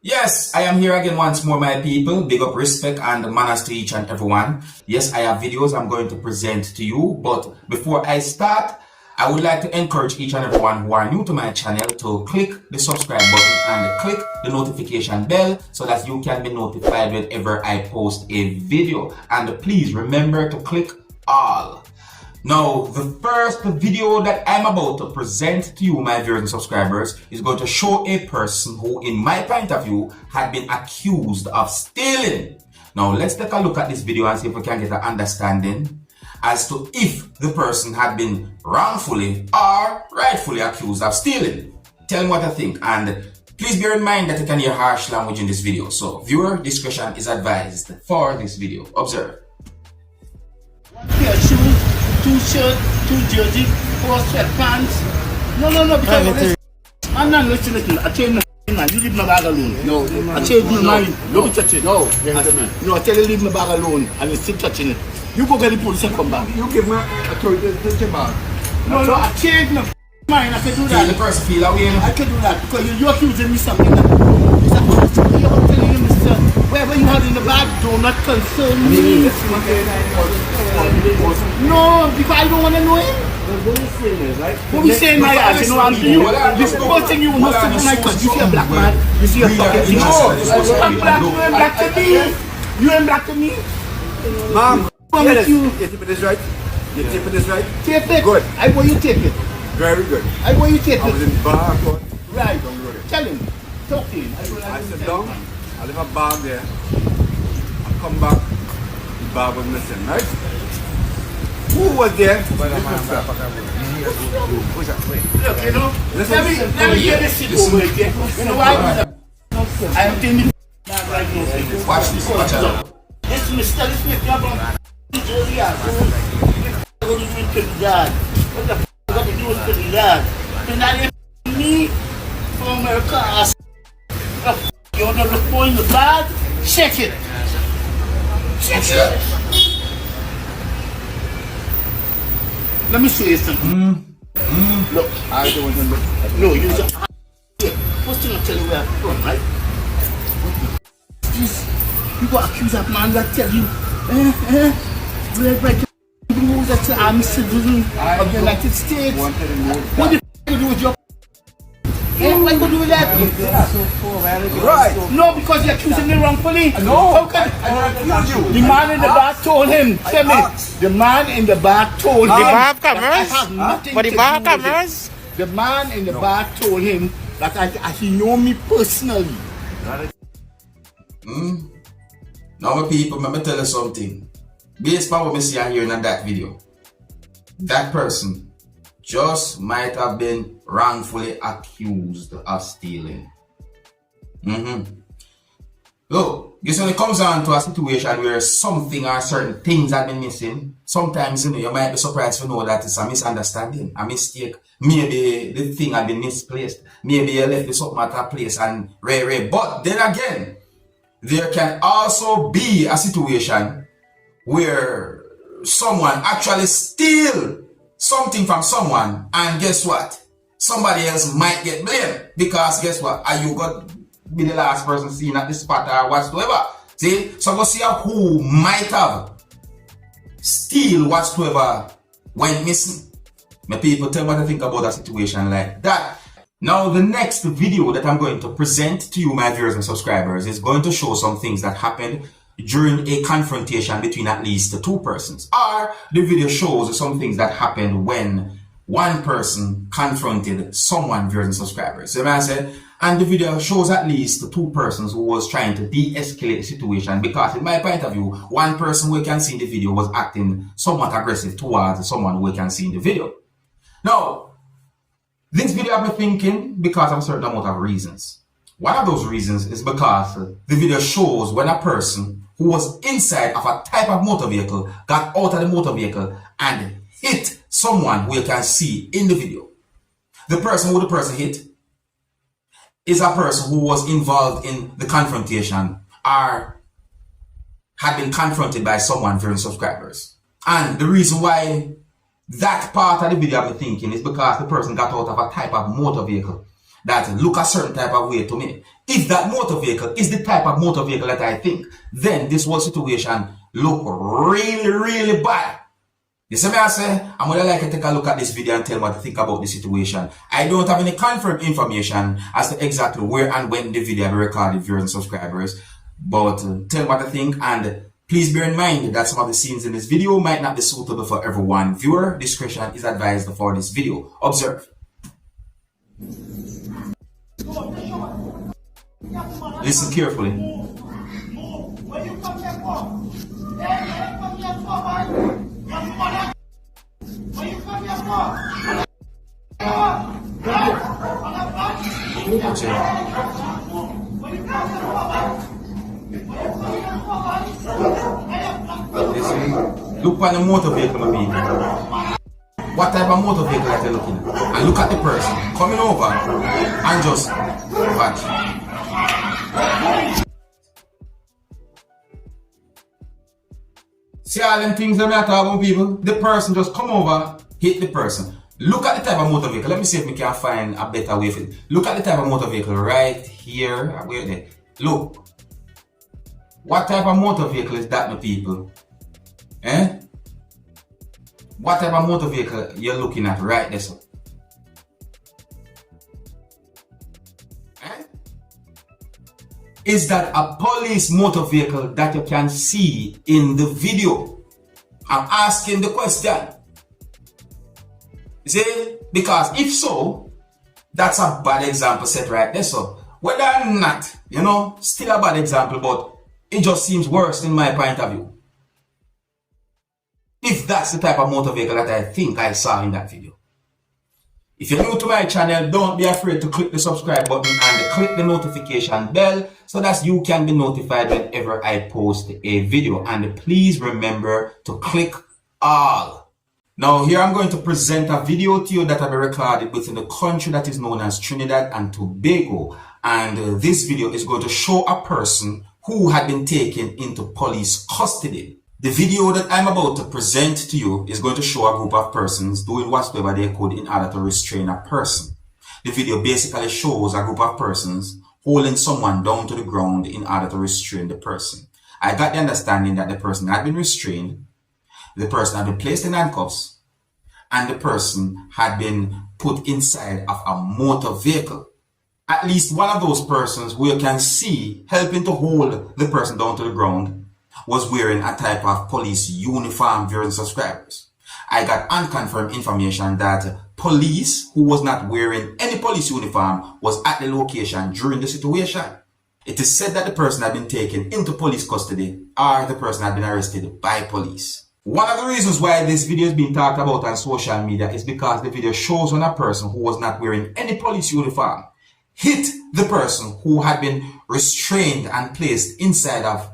Yes, I am here again once more, my people. Big up, respect, and manners to each and everyone. Yes, I have videos I'm going to present to you. But before I start, I would like to encourage each and everyone who are new to my channel to click the subscribe button and click the notification bell so that you can be notified whenever I post a video. And please remember to click all. Now, the first video that I'm about to present to you, my viewers and subscribers, is going to show a person who, in my point of view, had been accused of stealing. Now, let's take a look at this video and see if we can get an understanding as to if the person had been wrongfully or rightfully accused of stealing. Tell me what I think, and please bear in mind that you can hear harsh language in this video, so viewer discretion is advised for this video. Observe. Two shirts, two jersey, 4 sweatpants. No, because I'm not listening. I change my mind. You leave my bag alone. No, I change my mind. Don't touch it. No, I tell you leave my bag alone and you still touching it. You go get the police and come back. You give me authority to take your bag. No, I change my mind. I can do that. The person feel away. I can do that because you're accusing me something that you're telling him, Mr. Whatever you have in the bag, do not concern me. No, because I don't want to know him. What we saying, my ass, you know, I'm you. This first thing you must do, my God, you see a black man, you see a fucking thing. I'm black, you ain't black to me. You ain't black to me. Mom, you tape this right? You taping this right? tape it. Good. I want you tape it. Very good. I want you tape I was it. in bar, but Right. Tell him. Talk to him. I sit down, I leave a bag there. I come back, the bag was missing, right? Who was there? Look, you know, let me hear this shit over again. You know why? I am thinking right now. Watch this, watch out. This Mr. Smith, you're from New Jersey, what are you doing to the dad? What the f*** you got to do with the dad? You're not even me from America, ass. You want to look for in the bag? Check it. Check it. Let me show you something. Look, I don't want to look. no, you just first thing I tell you where I'm from, right? This, you got accused of man that tell you, red right rules that say I'm a citizen of the United States. What the f you do with your what you do with that? Right. No, because you're accusing me wrongfully. No, How can I accuse you. the man in the bar told him, tell me, the man in the bar told him. The bar have that I cameras? have nothing But the to bar do have with it. cameras? The man in the bar told him that he know me personally. Now, my people, let me tell you something. Based on what I see here in that video, that person just might have been wrongfully accused of stealing. Look, guess when it comes down to a situation where something or certain things have been missing, sometimes you might be surprised to know that it's a misunderstanding, a mistake. Maybe the thing had been misplaced. Maybe you left the something at a place and But then again, there can also be a situation where someone actually steal something from someone, and guess what? Somebody else might get blamed because guess what? Are you got be the last person seen at the spot or whatsoever? See, so go see who might have steal whatsoever went missing. My people, tell me what I think about a situation like that. Now, the next video that I'm going to present to you, my viewers and subscribers, is going to show some things that happened during a confrontation between at least two persons. Or the video shows some things that happened when one person confronted someone, viewers and subscribers. So I said, and the video shows at least two persons who was trying to de-escalate the situation, because in my point of view, one person who we can see in the video was acting somewhat aggressive towards someone who we can see in the video. Now, this video I've been thinking because of a certain amount of reasons. One of those reasons is because the video shows when a person who was inside of a type of motor vehicle got out of the motor vehicle and hit someone who you can see in the video. The person who the person hit is a person who was involved in the confrontation or had been confronted by someone, viewers and subscribers. And the reason why that part of the video I've been thinking is because the person got out of a type of motor vehicle. that look a certain type of way to me. If that motor vehicle is the type of motor vehicle that I think, then this whole situation look really, really bad. You see me I say, I'm gonna like to take a look at this video and tell what to think about the situation. I don't have any confirmed information as to exactly where and when the video will be recorded, viewers and subscribers, but tell what to think, and please bear in mind that some of the scenes in this video might not be suitable for everyone. Viewer discretion is advised for this video. Observe. Listen carefully. When you come here for? Hey, come here for, man. When you come here for? Listen, look at the motor vehicle, my people. What type of motor vehicle are you looking at? And look at the person coming over and just watch. See all them things that I talk about, people? The person just come over, hit the person. Look at the type of motor vehicle. Let me see if we can find a better way for it. Look at the type of motor vehicle right here. Where there? Look. What type of motor vehicle is that, my people? Eh? What type of motor vehicle you're looking at right there, so? Eh? Is that a police motor vehicle that you can see in the video? I'm asking the question. You see? Because if so, that's a bad example set right there, so. Whether or not, you know, still a bad example, but it just seems worse in my point of view. If that's the type of motor vehicle that I think I saw in that video. If you're new to my channel, don't be afraid to click the subscribe button and click the notification bell so that you can be notified whenever I post a video. And please remember to click all. Now here I'm going to present a video to you that I've recorded within the country that is known as Trinidad and Tobago. And this video is going to show a person who had been taken into police custody. The video that I'm about to present to you is going to show a group of persons doing whatsoever they could in order to restrain a person. The video basically shows a group of persons holding someone down to the ground in order to restrain the person. I got the understanding that the person had been restrained, the person had been placed in handcuffs, and the person had been put inside of a motor vehicle. At least one of those persons who you can see helping to hold the person down to the ground was wearing a type of police uniform, viewers and subscribers. I got unconfirmed information that police who was not wearing any police uniform was at the location during the situation. It is said that the person had been taken into police custody or the person had been arrested by police. One of the reasons why this video is being talked about on social media is because the video shows when a person who was not wearing any police uniform hit the person who had been restrained and placed inside of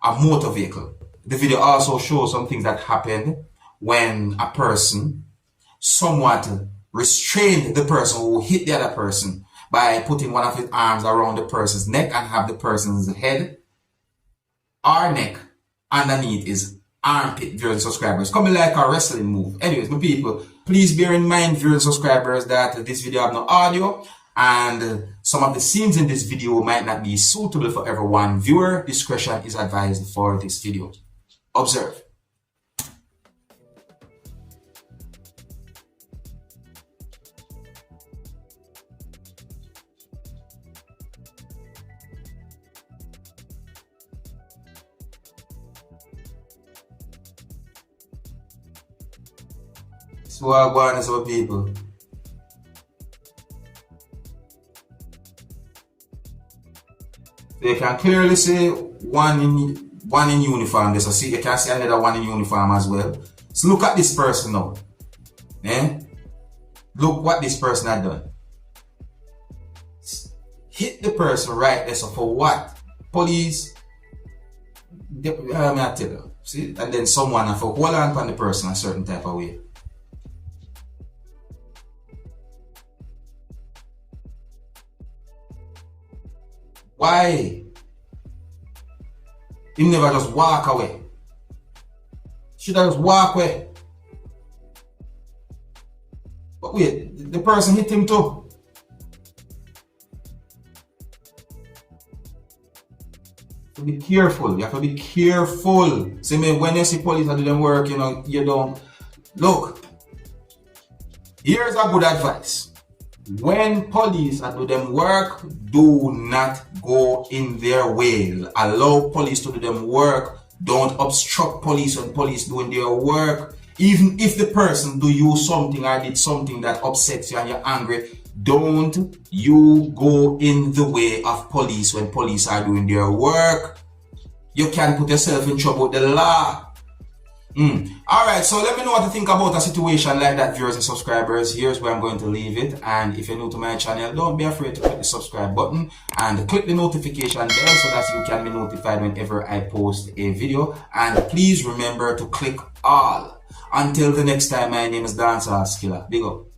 a motor vehicle. The video also shows some things that happened when a person somewhat restrained the person who hit the other person by putting one of his arms around the person's neck and have the person's head or neck underneath his armpit, viewers and subscribers. Coming like a wrestling move. Anyways, my people, please bear in mind, viewers and subscribers, that this video have no audio and some of the scenes in this video might not be suitable for everyone. Viewer discretion is advised for this video. Observe. So I go on some people. So you can clearly see one in uniform. So see, you can see another one in uniform as well. So look at this person now. Eh? Look what this person had done. Hit the person right there. So for what? Police. I tell you. See? And then someone have to hold on to the person a certain type of way. Why? He never just walk away. Should I just walk away? But wait, the person hit him too. to be careful. You have to be careful. See me, when you see police do them work, you know, you don't. Look, here's a good advice. When police do them work, do not go in their way. Allow police to do them work. Don't obstruct police when police doing their work. Even if the person do you something or did something that upsets you and you're angry, don't you go in the way of police when police are doing their work. You can put yourself in trouble with the law. Alright, so let me know what you think about a situation like that, viewers and subscribers. Here's where I'm going to leave it. And if you're new to my channel, don't be afraid to click the subscribe button and click the notification bell so that you can be notified whenever I post a video. And please remember to click all. Until the next time, my name is Dancehall Skilla. Big up.